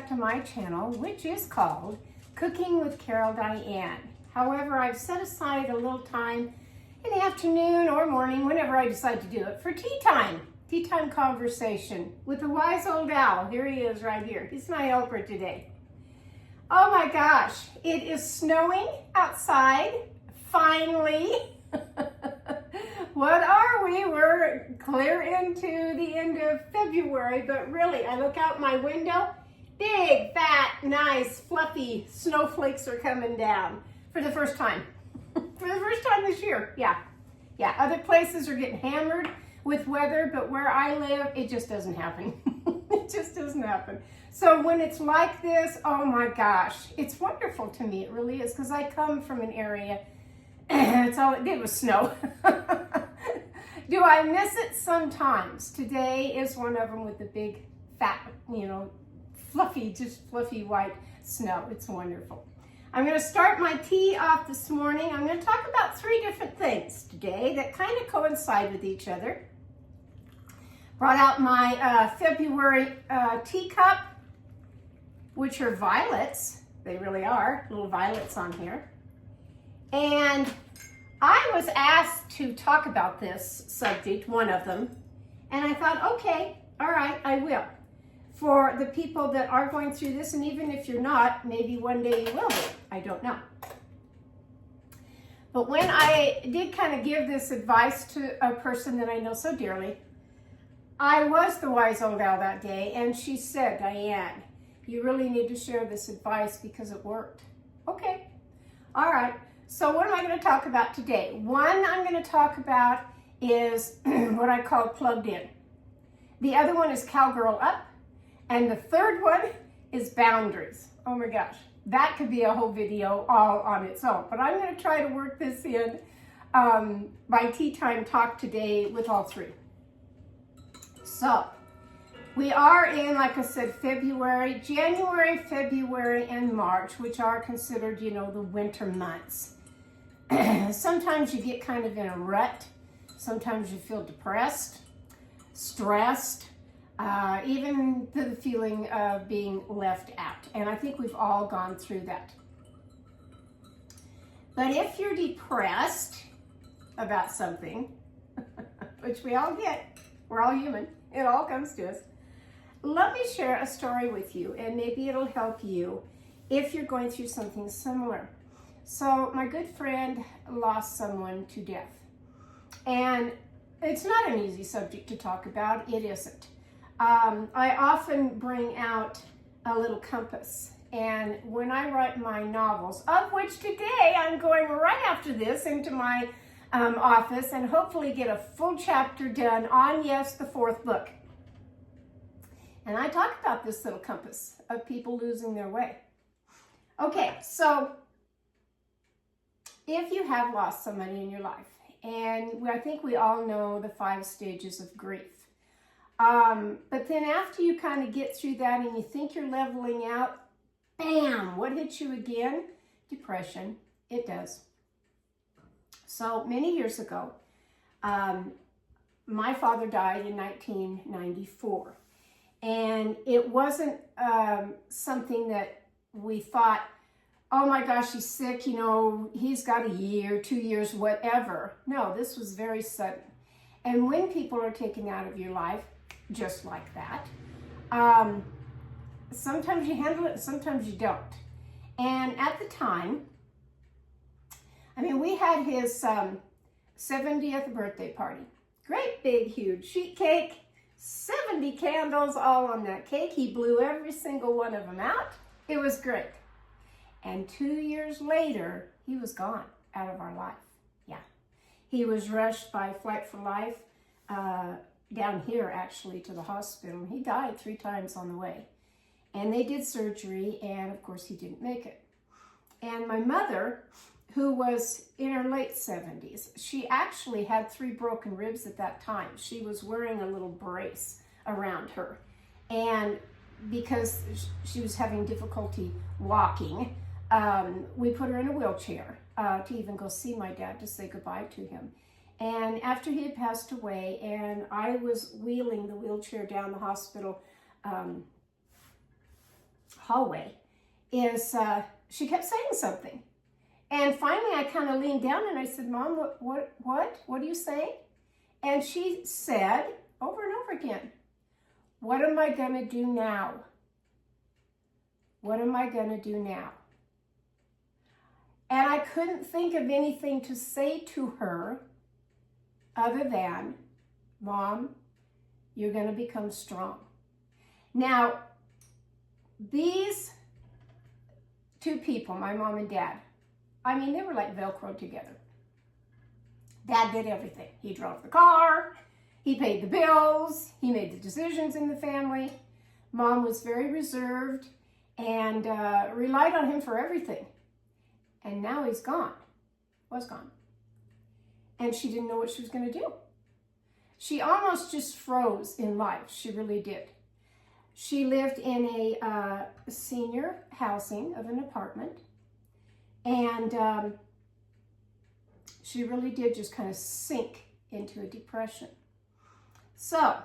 back to my channel, which is called Cooking with Carol Diane. However, I've set aside a little time in the afternoon or morning, whenever I decide to do it, for tea time conversation with the wise old owl. Here he is right here. He's my helper today. Oh my gosh, it is snowing outside, finally. What are we? We're clear into the end of February, but really, I look out my window, big, fat, nice, fluffy snowflakes are coming down for the first time. For the first time this year, yeah. Other places are getting hammered with weather, but where I live, it just doesn't happen. It just doesn't happen. So when it's like this, oh my gosh, it's wonderful to me. It really is, because I come from an area, it's all it did was snow. Do I miss it? Sometimes. Today is one of them with the big, fat, fluffy white snow. It's wonderful. I'm going to start my tea off this morning. I'm going to talk about 3 different things today that kind of coincide with each other. Brought out my February teacup, which are violets. They really are, little violets on here. And I was asked to talk about this subject, one of them, and I thought, okay, all right, I will. For the people that are going through this, and even if you're not, maybe one day you will be. I don't know. But when I did kind of give this advice to a person that I know so dearly, I was the wise old owl that day, and she said, Diane, you really need to share this advice because it worked. Okay, all right. So what am I going to talk about today? One I'm going to talk about is what I call plugged in. The other one is Cowgirl up. And the third one is boundaries. Oh my gosh, that could be a whole video all on its own. But I'm going to try to work this in my tea time talk today with all 3. So we are in, like I said, January, February, and March, which are considered, the winter months. Sometimes you get kind of in a rut. Sometimes you feel depressed, stressed, even the feeling of being left out. And I think we've all gone through that. But if you're depressed about something, which we all get, we're all human, it all comes to us. Let me share a story with you, and maybe it'll help you if you're going through something similar. So my good friend lost someone to death. And it's not an easy subject to talk about. It isn't. I often bring out a little compass. And when I write my novels, of which today I'm going right after this into my office and hopefully get a full chapter done on, yes, the 4th book. And I talk about this little compass of people losing their way. Okay, so if you have lost somebody in your life, and I think we all know the 5 stages of grief. But then after you kind of get through that and you think you're leveling out, bam, what hits you again? Depression. It does. So many years ago, my father died in 1994. And it wasn't something that we thought, oh my gosh, he's sick, he's got a year, 2 years, whatever. No, this was very sudden. And when people are taken out of your life, just like that, sometimes you handle it, sometimes you don't. And at the time, we had his 70th birthday party. Great big, huge sheet cake, 70 candles all on that cake. He blew every single one of them out. It was great. And 2 years later, he was gone out of our life. Yeah. He was rushed by Flight for Life down here, actually, to the hospital. He died 3 times on the way. And they did surgery, and of course, he didn't make it. And my mother, who was in her late 70s, she actually had 3 broken ribs at that time. She was wearing a little brace around her. And because she was having difficulty walking, we put her in a wheelchair to even go see my dad to say goodbye to him. And after he had passed away, and I was wheeling the wheelchair down the hospital hallway is she kept saying something. And finally I kind of leaned down and I said, Mom, what are you saying? And she said over and over again, what am I going to do now? What am I going to do now? And I couldn't think of anything to say to her other than, Mom, you're going to become strong. Now, these two people, my mom and dad, I mean, they were like Velcro together. Dad did everything. He drove the car, he paid the bills, he made the decisions in the family. Mom was very reserved and relied on him for everything. And now he's gone, was gone. And she didn't know what she was going to do. She almost just froze in life. She really did. She lived in a senior housing of an apartment. And she really did just kind of sink into a depression. So,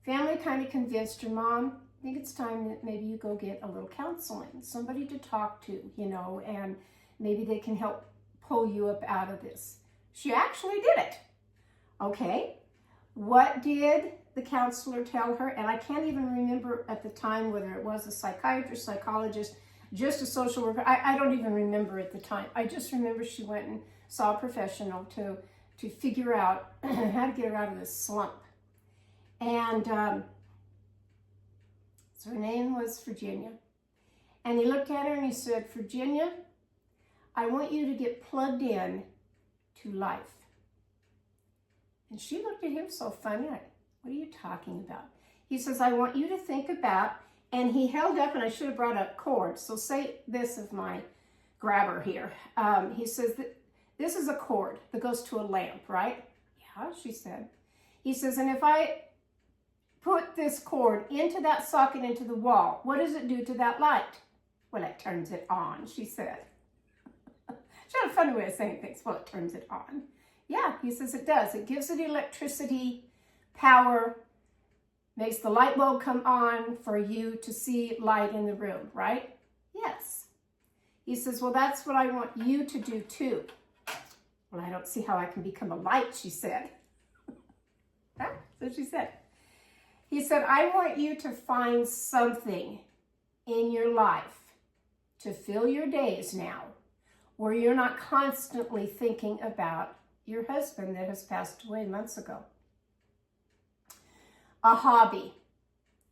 family kind of convinced her, Mom, I think it's time that maybe you go get a little counseling, somebody to talk to, you know, and maybe they can help pull you up out of this. She actually did it. Okay. What did the counselor tell her? And I can't even remember at the time whether it was a psychiatrist, psychologist, just a social worker. I don't even remember at the time. I just remember she went and saw a professional to figure out how to get her out of this slump. And so her name was Virginia. And he looked at her and he said, Virginia, I want you to get plugged in to life. And she looked at him so funny, like, what are you talking about? He says, I want you to think about, and he held up, and I should have brought a cord, so say this of my grabber here. He says, that this is a cord that goes to a lamp, right? Yeah, she said. He says, and if I put this cord into that socket into the wall, what does it do to that light? Well, it turns it on, she said. She had a funny way of saying things. Well, it turns it on. Yeah, he says it does. It gives it electricity, power, makes the light bulb come on for you to see light in the room, right? Yes. He says, well, that's what I want you to do too. Well, I don't see how I can become a light, she said. That's what she said. He said, I want you to find something in your life to fill your days now where you're not constantly thinking about your husband that has passed away months ago. A hobby,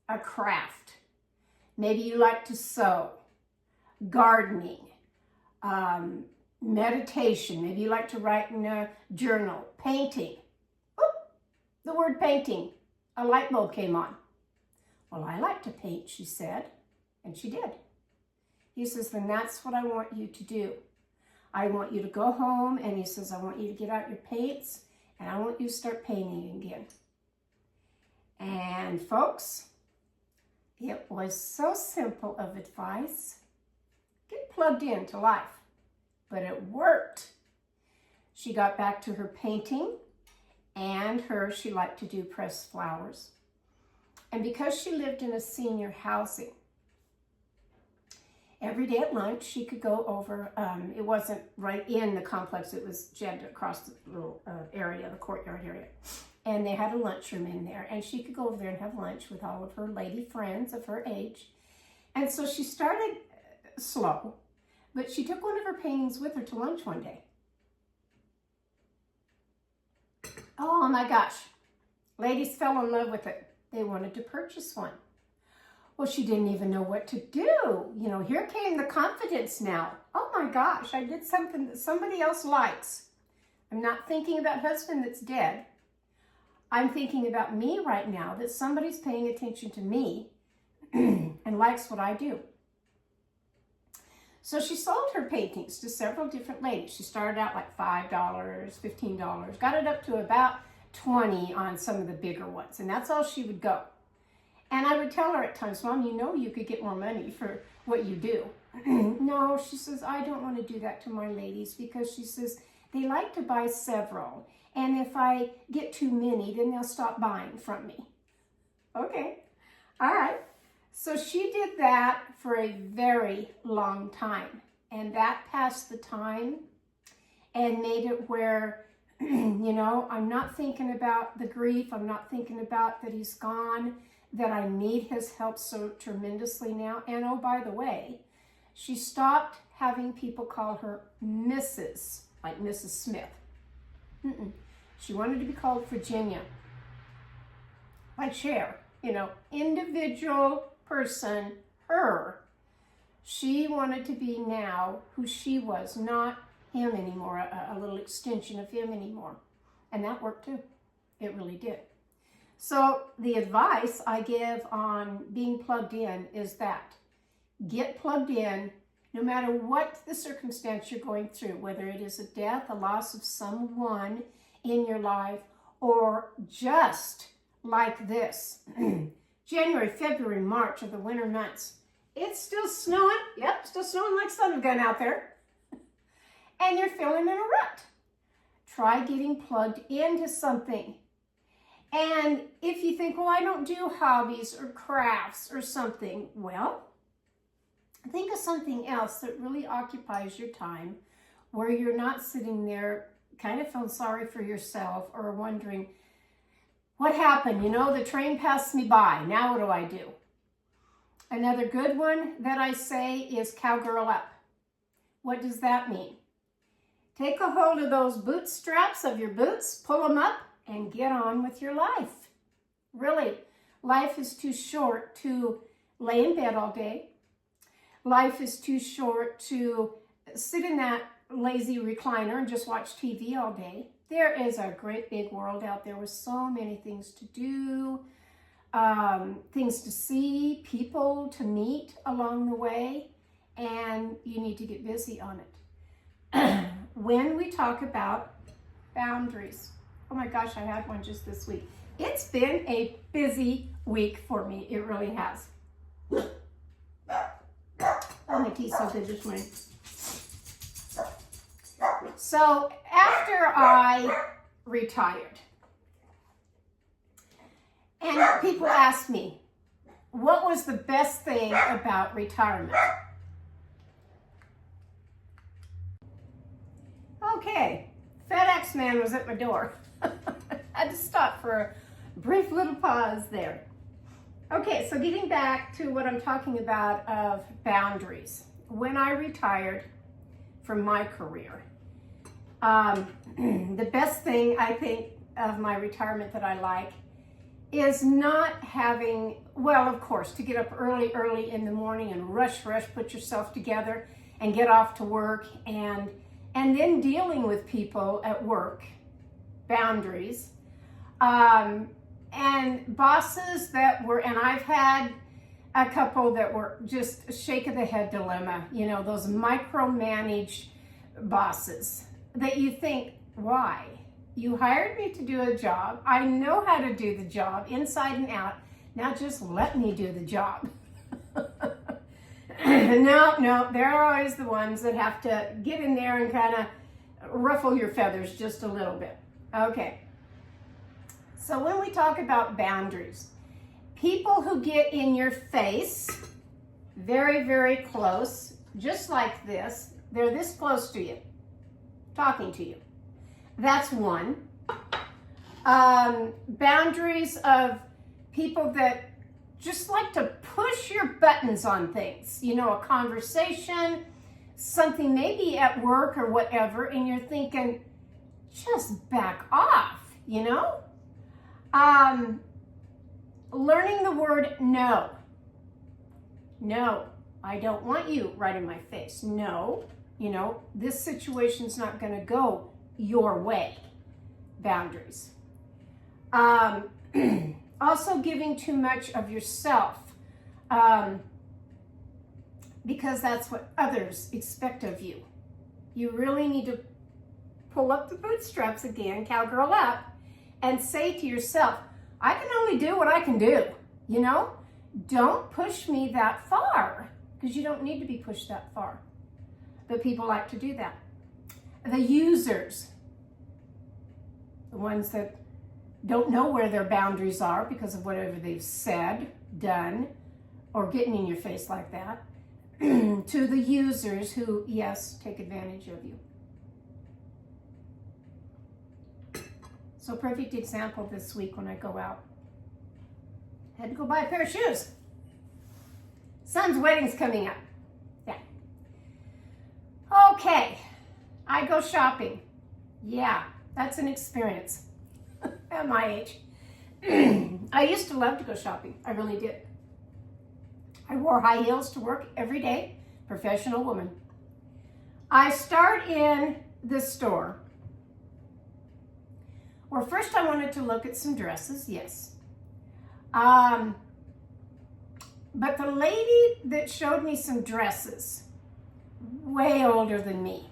a craft. Maybe you like to sew, gardening, meditation. Maybe you like to write in a journal, painting. Oh, the word painting. A light bulb came on. Well, I like to paint, she said, and she did. He says, then that's what I want you to do. I want you to go home, and he says, I want you to get out your paints, and I want you to start painting again. And folks, it was so simple of advice. Get plugged into life. But it worked. She got back to her painting, and she liked to do pressed flowers. And because she lived in a senior housing, every day at lunch, she could go over, it wasn't right in the complex, it was, she had to cross the little area, the courtyard area. And they had a lunchroom in there, and she could go over there and have lunch with all of her lady friends of her age. And so she started slow, but she took one of her paintings with her to lunch one day. Oh my gosh, ladies fell in love with it. They wanted to purchase one. Well, she didn't even know what to do. You know, here came the confidence now. Oh my gosh, I did something that somebody else likes. I'm not thinking about husband that's dead. I'm thinking about me right now, that somebody's paying attention to me and likes what I do. So she sold her paintings to several different ladies. She started out like $5, $15, got it up to about $20 on some of the bigger ones. And that's all she would go. And I would tell her at times, Mom, you know you could get more money for what you do. No, she says, I don't want to do that to my ladies, because she says they like to buy several. And if I get too many, then they'll stop buying from me. Okay, all right. So she did that for a very long time. And that passed the time and made it where, you know, I'm not thinking about the grief. I'm not thinking about that he's gone, that I need his help so tremendously now. And oh, by the way, she stopped having people call her Mrs., like Mrs. Smith. She wanted to be called Virginia, like Cher, you know, individual person, her. She wanted to be now who she was, not him anymore, a little extension of him anymore. And that worked too. It really did. So the advice I give on being plugged in is that get plugged in no matter what the circumstance you're going through, whether it is a death, a loss of someone in your life, or just like this, January, February, March of the winter months. It's still snowing. Yep, still snowing like son of a gun out there. And you're feeling in a rut. Try getting plugged into something. And if you think, well, I don't do hobbies or crafts or something, well, think of something else that really occupies your time, where you're not sitting there kind of feeling sorry for yourself or wondering, what happened? You know, the train passed me by. Now what do I do? Another good one that I say is Cowgirl up. What does that mean? Take a hold of those bootstraps of your boots, pull them up, and get on with your life. Really, life is too short to lay in bed all day. Life is too short to sit in that lazy recliner and just watch TV all day. There is a great big world out there with so many things to do, things to see, people to meet along the way, and you need to get busy on it. When we talk about boundaries, oh my gosh, I had one just this week. It's been a busy week for me. It really has. Oh, my tea's so good this morning. So after I retired, and people ask me, what was the best thing about retirement? Okay, FedEx man was at my door. I had to stop for a brief little pause there. Okay, so getting back to what I'm talking about of boundaries. When I retired from my career, the best thing I think of my retirement that I like is not having, well, of course, to get up early in the morning and rush, put yourself together and get off to work, and then dealing with people at work, boundaries, and bosses that were, and I've had a couple that were just a shake of the head dilemma, you know, those micromanaged bosses that you think, why? You hired me to do a job. I know how to do the job inside and out. Now just let me do the job. No, they're always the ones that have to get in there and kind of ruffle your feathers just a little bit. Okay. So when we talk about boundaries, people who get in your face, very, very close, just like this, they're this close to you, talking to you. That's one. Boundaries of people that just like to push your buttons on things, you know, a conversation, something maybe at work or whatever, and you're thinking, just back off, you know? Learning the word no. No, I don't want you right in my face. No, you know, this situation's not going to go your way. Boundaries. Also giving too much of yourself, because that's what others expect of you. You really need to pull up the bootstraps again, cowgirl up, and say to yourself, I can only do what I can do, you know? Don't push me that far, because you don't need to be pushed that far. But people like to do that. The users, the ones that don't know where their boundaries are because of whatever they've said, done, or getting in your face like that, to the users who, yes, take advantage of you. So perfect example this week when I go out. Had to go buy a pair of shoes. Son's wedding's coming up. Yeah. Okay, I go shopping. Yeah, that's an experience at my age. I used to love to go shopping. I really did. I wore high heels to work every day. Professional woman. I start in the store. Well, first I wanted to look at some dresses, yes. But the lady that showed me some dresses, way older than me,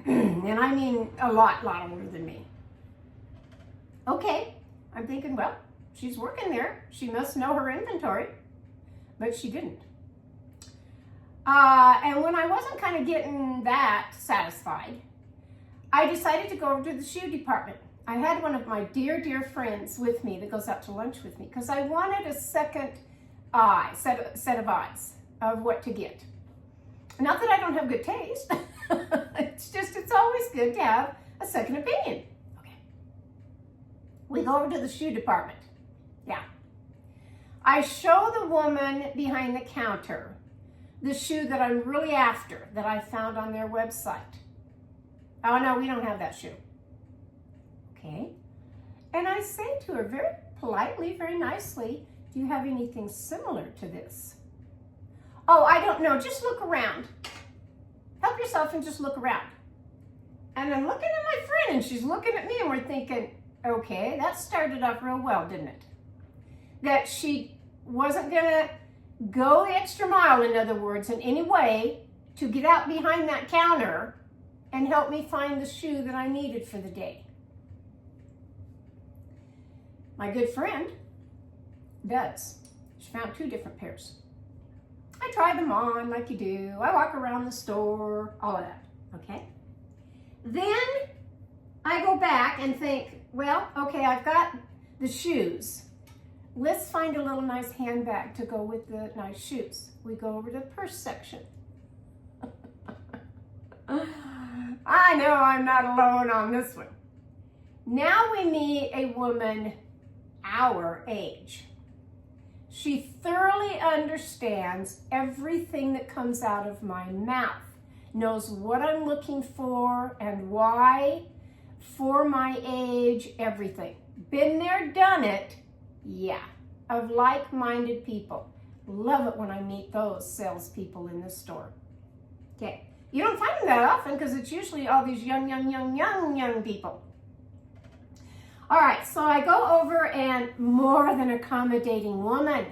and I mean a lot older than me. Okay, I'm thinking, well, she's working there. She must know her inventory, but she didn't. And when I wasn't kind of getting that satisfied, I decided to go over to the shoe department. I had one of my dear friends with me that goes out to lunch with me because I wanted a second set of eyes of what to get. Not that I don't have good taste. It's always good to have a second opinion. Okay. We go over to the shoe department. Yeah. I show the woman behind the counter the shoe that I'm really after that I found on their website. Oh no, we don't have that shoe. Okay. And I say to her very politely, very nicely, do you have anything similar to this? Oh, I don't know. Just look around. Help yourself and just look around. And I'm looking at my friend and she's looking at me and we're thinking, okay, that started off real well, didn't it? That she wasn't going to go the extra mile, in other words, in any way to get out behind that counter and help me find the shoe that I needed for the day. My good friend does. She found 2 different pairs. I try them on like you do. I walk around the store, all of that, okay? Then I go back and think, well, okay, I've got the shoes. Let's find a little nice handbag to go with the nice shoes. We go over to the purse section. I know I'm not alone on this one. Now we meet a woman our age. She thoroughly understands everything that comes out of my mouth, knows what I'm looking for and why, for my age, everything. Been there, done it, yeah, of like-minded people. Love it when I meet those salespeople in the store. Okay, you don't find them that often because it's usually all these young people. All right, so I go over and more than accommodating woman.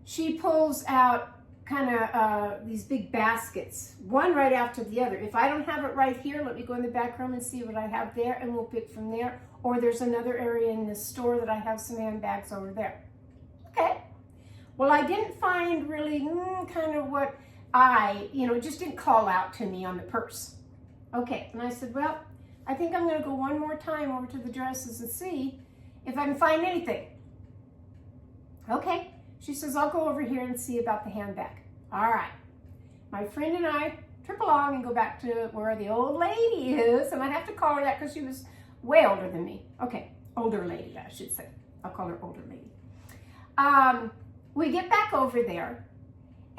She pulls out kind of these big baskets, one right after the other. If I don't have it right here, let me go in the back room and see what I have there and we'll pick from there. Or there's another area in the store that I have some handbags over there. Okay. Well, I didn't find really kind of what it just didn't call out to me on the purse. Okay, and I said, well, I think I'm going to go one more time over to the dresses and see if I can find anything. Okay. She says, I'll go over here and see about the handbag. All right. My friend and I trip along and go back to where the old lady is. And I have to call her that because she was way older than me. Okay. Older lady, I should say. I'll call her older lady. We get back over there.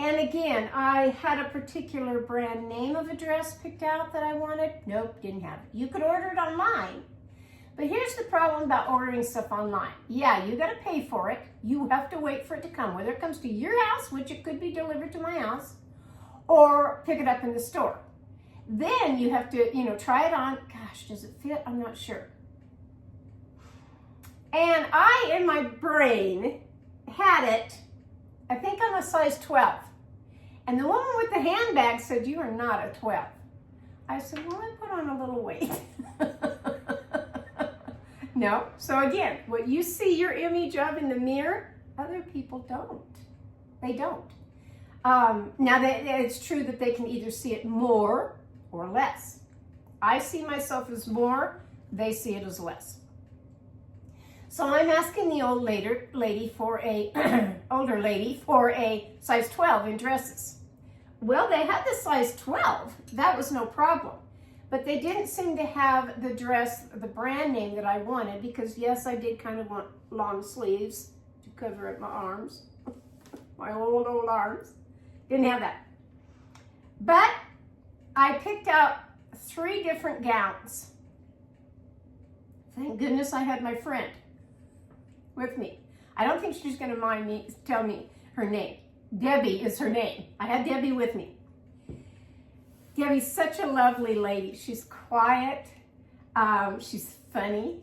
And again, I had a particular brand name of a dress picked out that I wanted. Nope, didn't have it. You could order it online. But here's the problem about ordering stuff online. Yeah, you got to pay for it. You have to wait for it to come. Whether it comes to your house, which it could be delivered to my house, or pick it up in the store. Then you have to, try it on. Gosh, does it fit? I'm not sure. And I, in my brain, had it, I think I'm a size 12. And the woman with the handbag said, you are not a 12. I said, well, I put on a little weight. No. So again, what you see your image of in the mirror, other people don't. They don't. Now, it's true that they can either see it more or less. I see myself as more. They see it as less. So I'm asking the old lady for a older lady for a size 12 in dresses. Well, they had the size 12. That was no problem. But they didn't seem to have the dress, the brand name that I wanted, because yes, I did kind of want long sleeves to cover up my arms. My old arms. Didn't have that. But I picked out 3 different gowns. Thank goodness I had my friend with me. I don't think she's going to mind me, tell me her name. Debbie is her name. I had Debbie with me. Debbie's such a lovely lady. She's quiet. She's funny.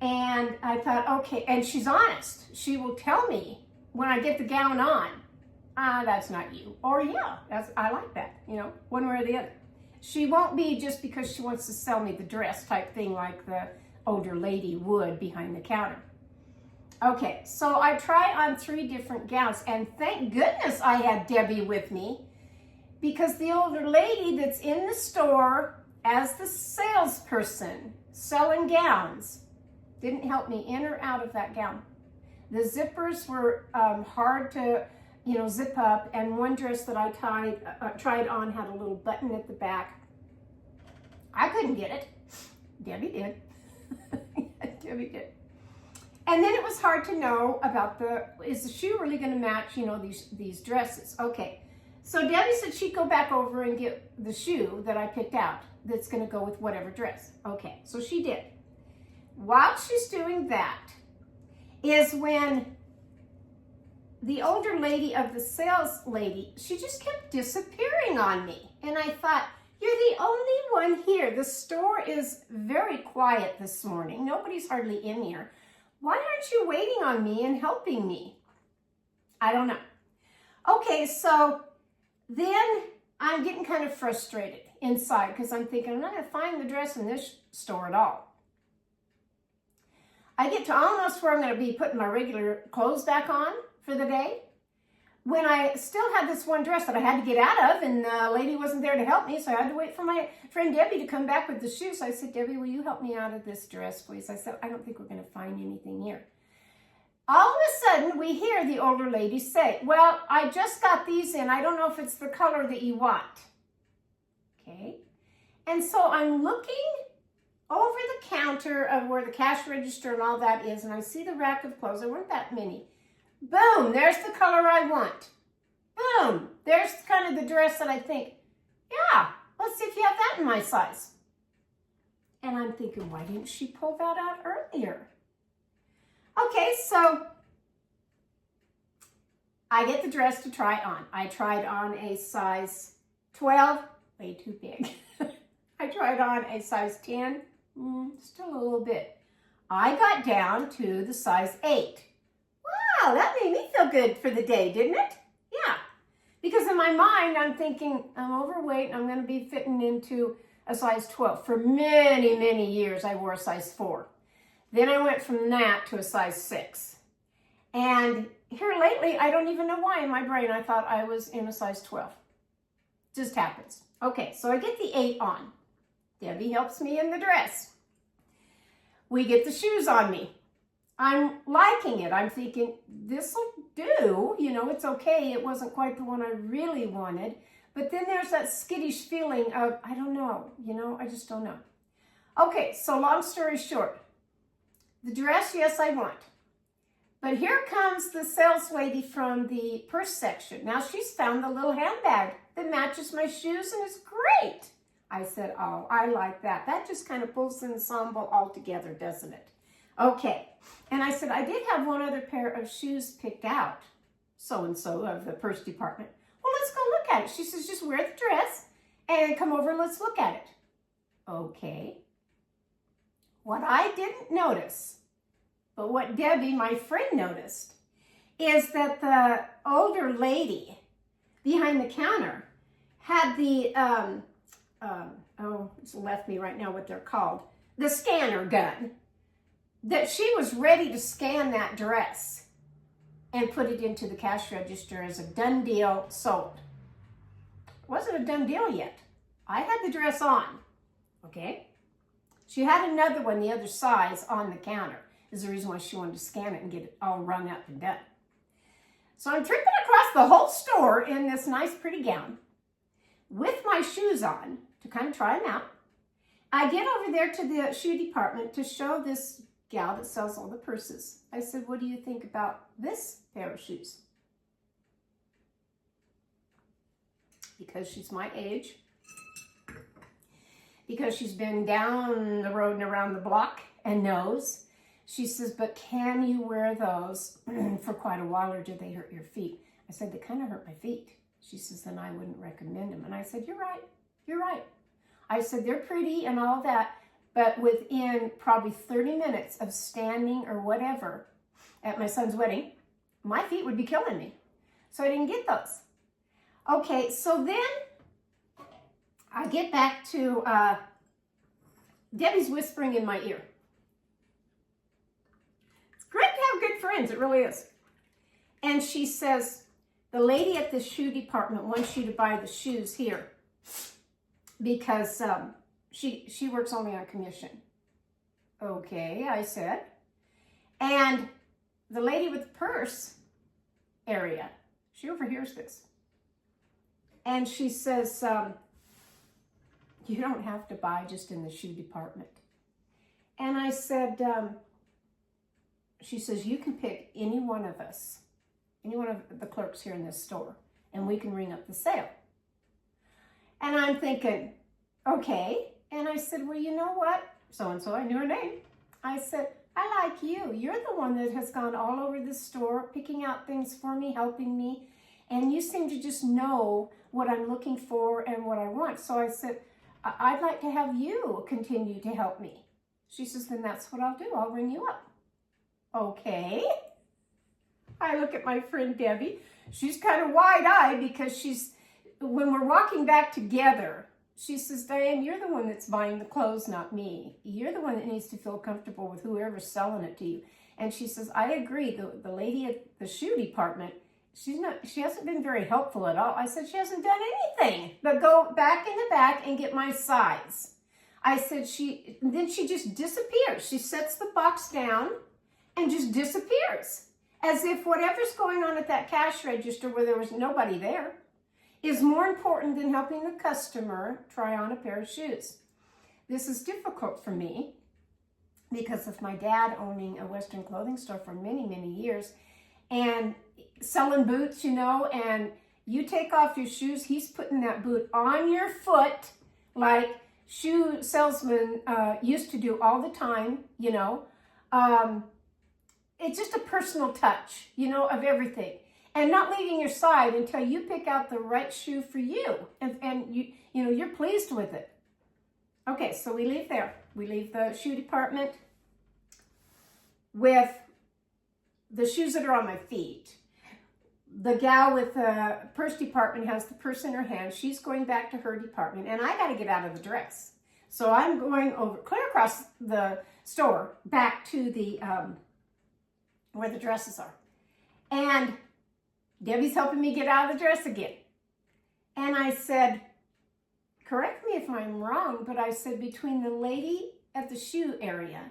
And I thought, okay, and she's honest. She will tell me when I get the gown on, that's not you. Or yeah, I like that, you know, one way or the other. She won't be just because she wants to sell me the dress type thing like the older lady would behind the counter. Okay, so I tried on 3 different gowns, and thank goodness I had Debbie with me, because the older lady that's in the store as the salesperson selling gowns didn't help me in or out of that gown. The zippers were hard to, you know, zip up, and one dress that I tried on had a little button at the back. I couldn't get it. Debbie did. Debbie did. And then it was hard to know about is the shoe really going to match, you know, these dresses? Okay. So Debbie said she'd go back over and get the shoe that I picked out that's going to go with whatever dress. Okay. So she did. While she's doing that is when the older lady of the sales lady, she just kept disappearing on me. And I thought, you're the only one here. The store is very quiet this morning. Nobody's hardly in here. Why aren't you waiting on me and helping me? I don't know. Okay, so then I'm getting kind of frustrated inside because I'm thinking I'm not going to find the dress in this store at all. I get to almost where I'm going to be putting my regular clothes back on for the day, when I still had this one dress that I had to get out of, and the lady wasn't there to help me, so I had to wait for my friend Debbie to come back with the shoes. So I said, Debbie, will you help me out of this dress, please? I said, I don't think we're going to find anything here. All of a sudden, we hear the older lady say, well, I just got these in. I don't know if it's the color that you want. Okay. And so I'm looking over the counter of where the cash register and all that is, and I see the rack of clothes. There weren't that many. Boom, there's the color I want. Boom, there's kind of the dress that I think, yeah, let's see if you have that in my size. And I'm thinking, why didn't she pull that out earlier? Okay, so I get the dress to try on. I tried on a size 12, way too big. I tried on a size 10, still a little bit. I got down to the size 8. Wow, that made me feel good for the day, didn't it? Yeah, because in my mind, I'm thinking, I'm overweight and I'm going to be fitting into a size 12. For many, many years, I wore a size 4. Then I went from that to a size 6. And here lately, I don't even know why in my brain I thought I was in a size 12. Just happens. Okay, so I get the 8 on. Debbie helps me in the dress. We get the shoes on me. I'm liking it. I'm thinking, this will do. You know, it's okay. It wasn't quite the one I really wanted. But then there's that skittish feeling of, I don't know. You know, I just don't know. Okay, so long story short. The dress, yes, I want. But here comes the sales lady from the purse section. Now she's found the little handbag that matches my shoes and is great. I said, oh, I like that. That just kind of pulls the ensemble all together, doesn't it? Okay. And I said, I did have one other pair of shoes picked out, so-and-so of the purse department. Well, let's go look at it. She says, just wear the dress and come over and let's look at it. Okay. What I didn't notice, but what Debbie, my friend, noticed, is that the older lady behind the counter had the, it's left me right now what they're called, the scanner gun, that she was ready to scan that dress and put it into the cash register as a done deal, sold. It wasn't a done deal yet. I had the dress on, okay? She had another one, the other size, on the counter. is the reason why she wanted to scan it and get it all rung up and done. So I'm tripping across the whole store in this nice, pretty gown with my shoes on to kind of try them out. I get over there to the shoe department to show this gal that sells all the purses. I said, what do you think about this pair of shoes? Because she's my age, because she's been down the road and around the block and knows. She says, but can you wear those for quite a while, or do they hurt your feet? I said, they kind of hurt my feet. She says, then I wouldn't recommend them. And I said, you're right, you're right. I said, they're pretty and all that, but within probably 30 minutes of standing or whatever at my son's wedding, my feet would be killing me. So I didn't get those. Okay, so then I get back to Debbie's whispering in my ear. It's great to have good friends, it really is. And she says, the lady at the shoe department wants you to buy the shoes here because she works only on commission. Okay, I said. And the lady with the purse area, she overhears this. And she says, you don't have to buy just in the shoe department. And I said, she says, you can pick any one of us, any one of the clerks here in this store, and we can ring up the sale. And I'm thinking, okay. And I said, well, you know what? So-and-so, I knew her name. I said, I like you. You're the one that has gone all over the store, picking out things for me, helping me. And you seem to just know what I'm looking for and what I want. So I said, I'd like to have you continue to help me. She says, then that's what I'll do. I'll ring you up. Okay. I look at my friend Debbie. She's kind of wide-eyed because when we're walking back together, she says, Diane, you're the one that's buying the clothes, not me. You're the one that needs to feel comfortable with whoever's selling it to you. And she says, I agree. The lady at the shoe department, she hasn't been very helpful at all. I said, she hasn't done anything but go back in the back and get my size. I said, then she just disappears. She sets the box down and just disappears. As if whatever's going on at that cash register where there was nobody there is more important than helping the customer try on a pair of shoes. This is difficult for me because of my dad owning a Western clothing store for many, many years and selling boots, you know, and you take off your shoes, he's putting that boot on your foot like shoe salesmen used to do all the time, you know. It's just a personal touch, you know, of everything. And not leaving your side until you pick out the right shoe for you. And you know, you're pleased with it. Okay, so we leave there. We leave the shoe department with the shoes that are on my feet. The gal with the purse department has the purse in her hand. She's going back to her department. And I got to get out of the dress. So I'm going over, clear across the store, back to the, where the dresses are. And Debbie's helping me get out of the dress again. And I said, correct me if I'm wrong, but I said between the lady at the shoe area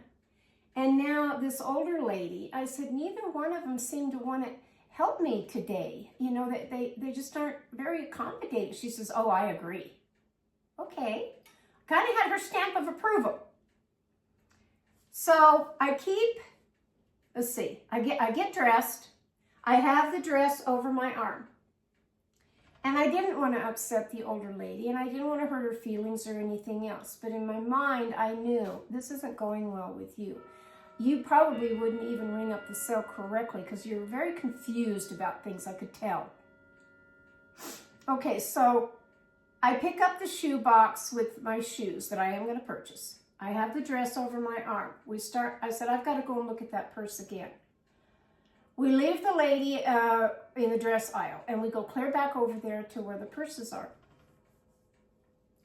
and now this older lady, I said, neither one of them seem to want to help me today. You know, that they just aren't very accommodating. She says, oh, I agree. Okay. Kind of had her stamp of approval. So I keep, let's see, I get dressed. I have the dress over my arm. And I didn't want to upset the older lady, and I didn't want to hurt her feelings or anything else. But in my mind, I knew this isn't going well with you. You probably wouldn't even ring up the sale correctly because you're very confused about things, I could tell. Okay, so I pick up the shoe box with my shoes that I am going to purchase. I have the dress over my arm. I said, I've got to go and look at that purse again. We leave the lady in the dress aisle, and we go clear back over there to where the purses are.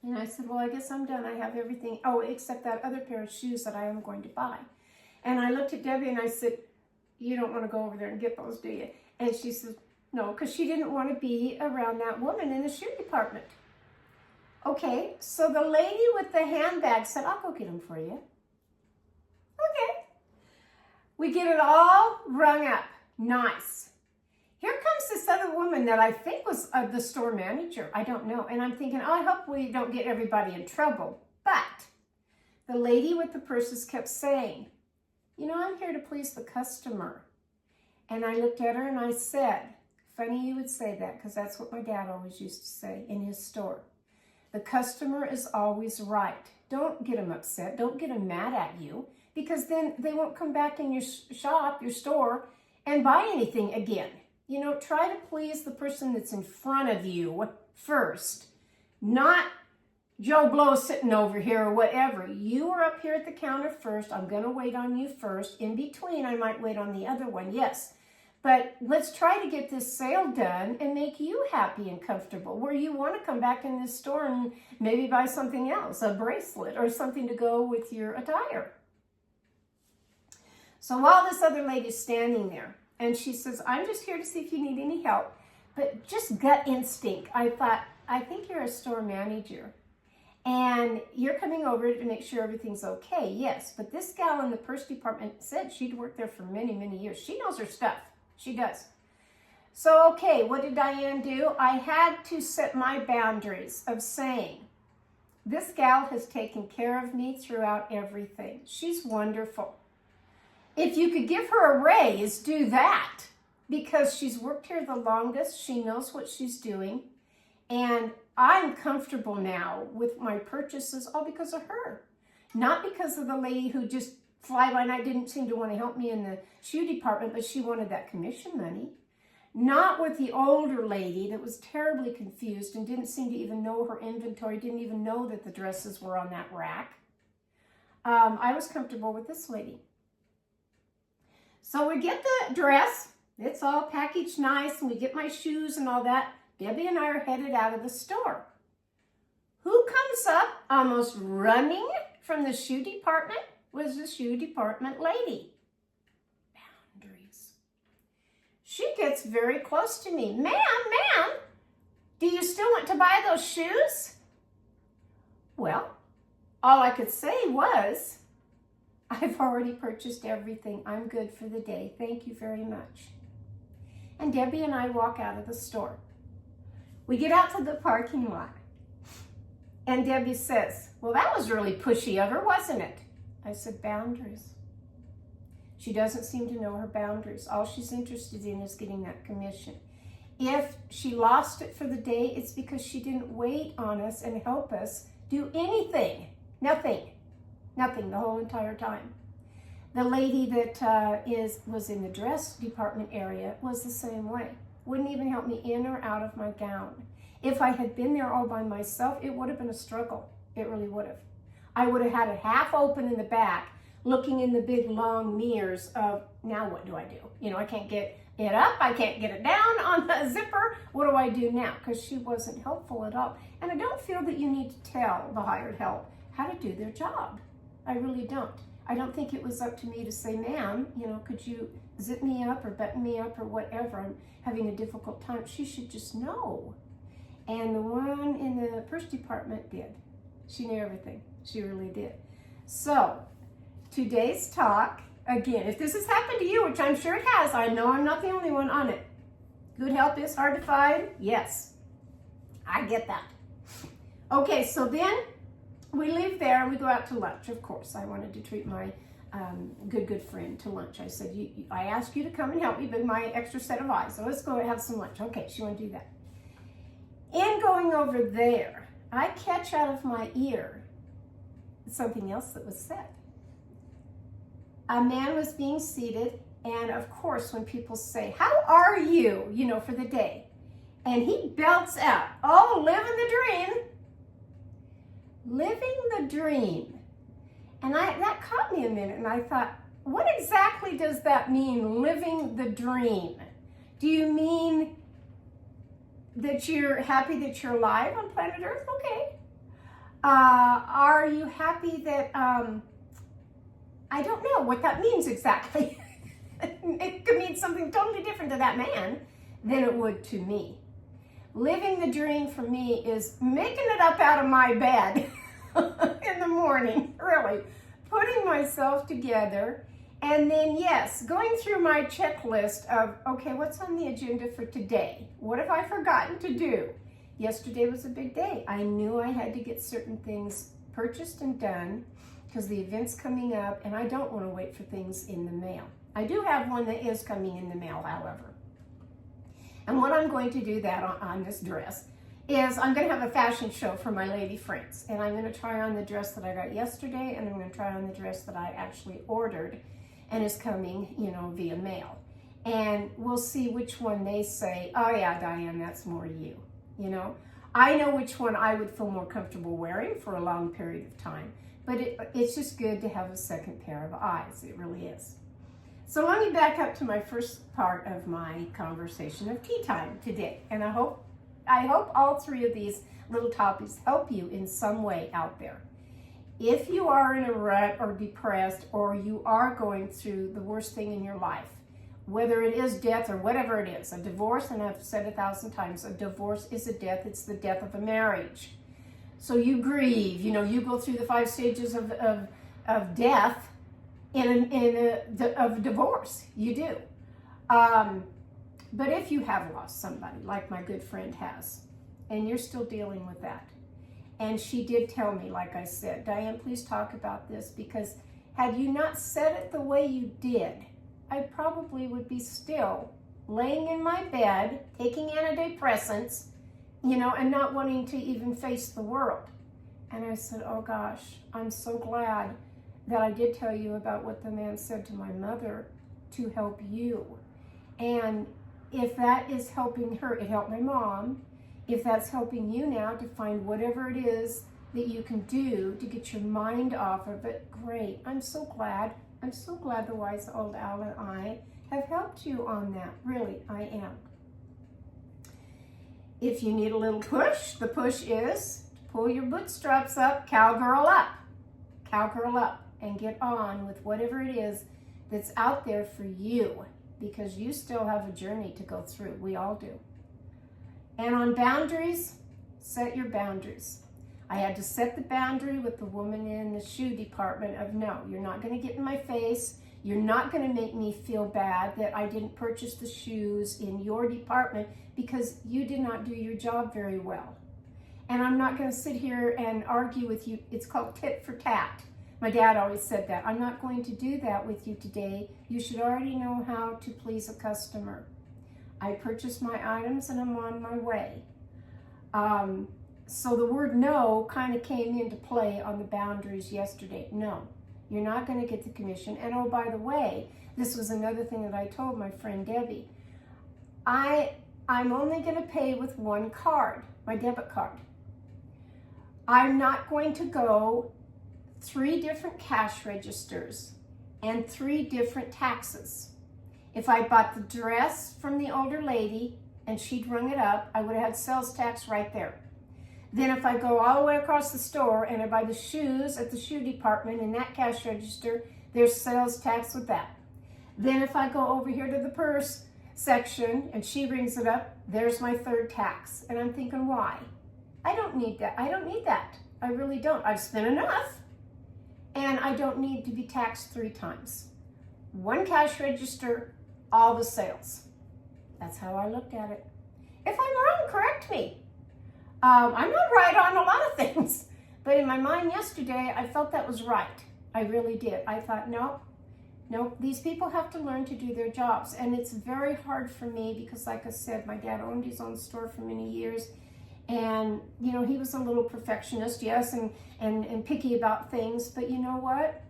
And I said, well, I guess I'm done. I have everything. Oh, except that other pair of shoes that I am going to buy. And I looked at Debbie and I said, you don't want to go over there and get those, do you? And she said, no, because she didn't want to be around that woman in the shoe department. Okay, so the lady with the handbag said, I'll go get them for you. Okay. We get it all rung up. Nice. Here comes this other woman that I think was the store manager. I don't know. And I'm thinking, oh, I hope we don't get everybody in trouble. But the lady with the purses kept saying, you know, I'm here to please the customer. And I looked at her and I said, funny you would say that, because that's what my dad always used to say in his store. The customer is always right. Don't get them upset. Don't get them mad at you, because then they won't come back in your shop, your store, and buy anything again. You know, try to please the person that's in front of you first, not Joe Blow sitting over here or whatever. You are up here at the counter first. I'm going to wait on you first. In between, I might wait on the other one, yes. But let's try to get this sale done and make you happy and comfortable, where you want to come back in this store and maybe buy something else, a bracelet or something to go with your attire. So while this other lady's standing there, and she says, I'm just here to see if you need any help, but just gut instinct, I thought, I think you're a store manager, and you're coming over to make sure everything's okay. Yes, but this gal in the purse department said she'd worked there for many, many years. She knows her stuff. She does. So, okay, what did Diane do? I had to set my boundaries of saying, this gal has taken care of me throughout everything. She's wonderful. If you could give her a raise, do that, because she's worked here the longest. She knows what she's doing, and I'm comfortable now with my purchases, all because of her. Not because of the lady who just fly by night didn't seem to want to help me in the shoe department, but she wanted that commission money. Not with the older lady that was terribly confused and didn't seem to even know her inventory, didn't even know that the dresses were on that rack. I was comfortable with this lady. So we get the dress, it's all packaged nice, and we get my shoes and all that. Debbie and I are headed out of the store. Who comes up almost running from the shoe department? Was the shoe department lady. Boundaries. She gets very close to me. Ma'am, do you still want to buy those shoes? Well, all I could say was, I've already purchased everything. I'm good for the day. Thank you very much. And Debbie and I walk out of the store. We get out to the parking lot. And Debbie says, well, that was really pushy of her, wasn't it? I said, boundaries. She doesn't seem to know her boundaries. All she's interested in is getting that commission. If she lost it for the day, it's because she didn't wait on us and help us do anything. Nothing the whole entire time. The lady that was in the dress department area was the same way. Wouldn't even help me in or out of my gown. If I had been there all by myself, it would have been a struggle. It really would have. I would have had it half open in the back, looking in the big long mirrors of, now what do I do? You know, I can't get it up, I can't get it down on the zipper. What do I do now? Because she wasn't helpful at all. And I don't feel that you need to tell the hired help how to do their job. I really don't. I don't think it was up to me to say, ma'am, you know, could you zip me up or button me up or whatever? I'm having a difficult time. She should just know. And the one in the purse department did. She knew everything. She really did. So, today's talk, again, if this has happened to you, which I'm sure it has, I know I'm not the only one on it. Good help is hard to find? Yes. I get that. Okay, so then we leave there and we go out to lunch, of course. I wanted to treat my good friend to lunch. I said, I asked you to come and help me with my extra set of eyes, so let's go have some lunch. Okay, she wanted to do that. In going over there, I catch out of my ear something else that was said. A man was being seated, and of course, when people say, how are you, you know, for the day? And he belts out, oh, living the dream. Living the dream. And that caught me a minute, and I thought, what exactly does that mean, living the dream? Do you mean that you're happy that you're alive on planet Earth? Okay. Are you happy that, I don't know what that means exactly. It could mean something totally different to that man than it would to me. Living the dream for me is making it up out of my bed in the morning, really. Putting myself together And then, yes, going through my checklist of, okay, what's on the agenda for today? What have I forgotten to do? Yesterday was a big day. I knew I had to get certain things purchased and done because the event's coming up, and I don't want to wait for things in the mail. I do have one that is coming in the mail, however. And what I'm going to do that on this dress is I'm going to have a fashion show for my lady friends. And I'm going to try on the dress that I got yesterday, and I'm going to try on the dress that I actually ordered and is coming, via mail. And we'll see which one they say, oh yeah, Diane, that's more you. I know which one I would feel more comfortable wearing for a long period of time. But it's just good to have a second pair of eyes. It really is. So let me back up to my first part of my conversation of tea time today. And I hope all three of these little topics help you in some way out there. If you are in a rut or depressed, or you are going through the worst thing in your life, whether it is death or whatever it is, a divorce, and I've said 1,000 times, a divorce is a death. It's the death of a marriage. So you grieve, you go through the 5 stages of death of divorce. You do. But if you have lost somebody, like my good friend has, and you're still dealing with that, and she did tell me, like I said, Diane, please talk about this, because had you not said it the way you did, I probably would be still laying in my bed, taking antidepressants, and not wanting to even face the world. And I said, oh gosh, I'm so glad that I did tell you about what the man said to my mother to help you. And if that is helping her, it helped my mom. If that's helping you now to find whatever it is that you can do to get your mind off of it, great. I'm so glad. I'm so glad the wise old owl and I have helped you on that. Really, I am. If you need a little push, the push is to pull your bootstraps up, cowgirl up. Cowgirl up and get on with whatever it is that's out there for you, because you still have a journey to go through. We all do. And on boundaries, set your boundaries. I had to set the boundary with the woman in the shoe department of, no, you're not going to get in my face. You're not going to make me feel bad that I didn't purchase the shoes in your department because you did not do your job very well. And I'm not going to sit here and argue with you. It's called tit for tat. My dad always said that. I'm not going to do that with you today. You should already know how to please a customer. I purchased my items and I'm on my way. So the word no kind of came into play on the boundaries yesterday. No, you're not going to get the commission. And oh, by the way, this was another thing that I told my friend Debbie. I'm only going to pay with one card, my debit card. I'm not going to go 3 different cash registers and 3 different taxes. If I bought the dress from the older lady and she'd rung it up, I would have had sales tax right there. Then if I go all the way across the store and I buy the shoes at the shoe department in that cash register, there's sales tax with that. Then if I go over here to the purse section and she rings it up, there's my 3rd tax. And I'm thinking, why? I don't need that. I don't need that. I really don't. I've spent enough. And I don't need to be taxed 3 times. 1 cash register, all the sales. That's how I looked at it. If I'm wrong, correct me. I'm not right on a lot of things, but in my mind yesterday, I felt that was right. I really did. I thought, no, these people have to learn to do their jobs. And it's very hard for me because, like I said, my dad owned his own store for many years. And, he was a little perfectionist, yes, and picky about things. But you know what?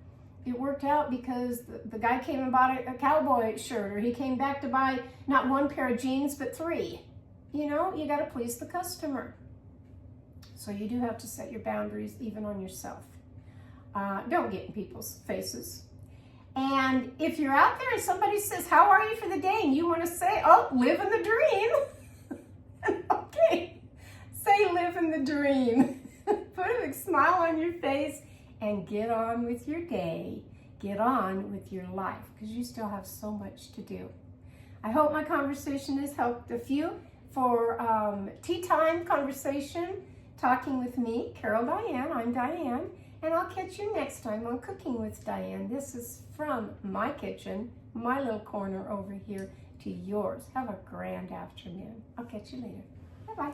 It worked out because the guy came and bought a cowboy shirt, or he came back to buy not 1 pair of jeans, but 3. You got to please the customer. So you do have to set your boundaries even on yourself. Don't get in people's faces. And if you're out there and somebody says, how are you for the day? And you want to say, oh, living the dream. Okay, say living the dream. Put a big smile on your face and get on with your day. Get on with your life, because you still have so much to do. I hope my conversation has helped a few for tea time conversation, talking with me, Carol Diane. I'm Diane, And I'll catch you next time on Cooking with Diane. This is from my kitchen, my little corner over here, to yours. Have a grand afternoon. I'll catch you later. Bye-bye.